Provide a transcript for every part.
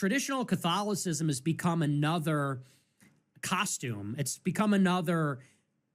traditional Catholicism has become another costume. It's become another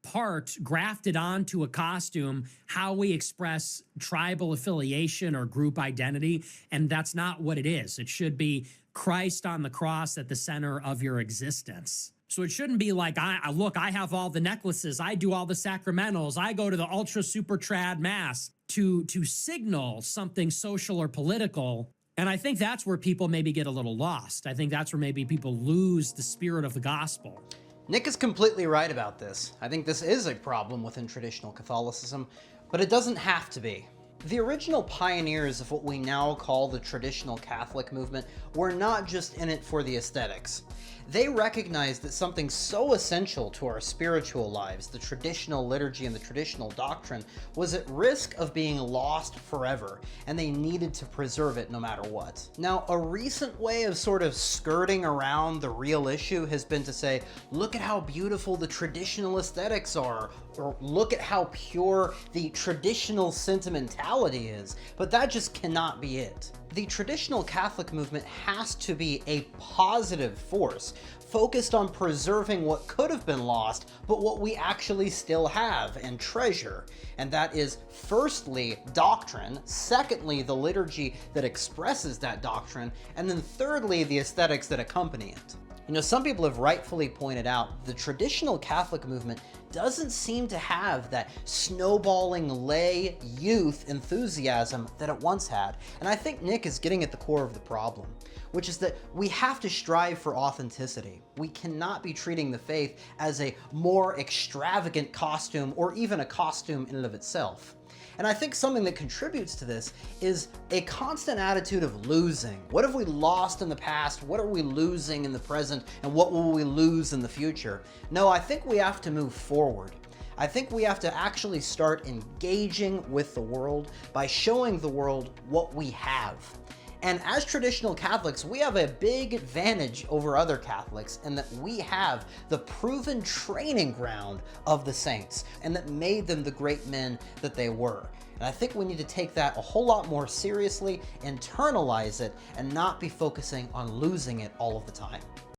part grafted onto a costume, how we express tribal affiliation or group identity. And that's not what it is. It should be Christ on the cross at the center of your existence. So it shouldn't be like, look, I have all the necklaces, I do all the sacramentals, I go to the ultra super trad mass to signal something social or political. And I think that's where people maybe get a little lost. I think that's where maybe people lose the spirit of the gospel. Nick is completely right about this. I think this is a problem within traditional Catholicism, but it doesn't have to be. The original pioneers of what we now call the traditional Catholic movement were not just in it for the aesthetics. They recognized that something so essential to our spiritual lives, the traditional liturgy and the traditional doctrine, was at risk of being lost forever, and they needed to preserve it no matter what. Now, a recent way of sort of skirting around the real issue has been to say, look at how beautiful the traditional aesthetics are, or look at how pure the traditional sentimentality is, but that just cannot be it. The traditional Catholic movement has to be a positive force, focused on preserving what could have been lost, but what we actually still have and treasure. And that is, firstly, doctrine, secondly, the liturgy that expresses that doctrine, and then thirdly, the aesthetics that accompany it. You know, some people have rightfully pointed out the traditional Catholic movement doesn't seem to have that snowballing lay youth enthusiasm that it once had. And I think Nick is getting at the core of the problem, which is that we have to strive for authenticity. We cannot be treating the faith as a more extravagant costume or even a costume in and of itself. And I think something that contributes to this is a constant attitude of losing. What have we lost in the past? What are we losing in the present? And what will we lose in the future? No, I think we have to move forward. I think we have to actually start engaging with the world by showing the world what we have. And as traditional Catholics, we have a big advantage over other Catholics in that we have the proven training ground of the saints and that made them the great men that they were. And I think we need to take that a whole lot more seriously, internalize it, and not be focusing on losing it all of the time.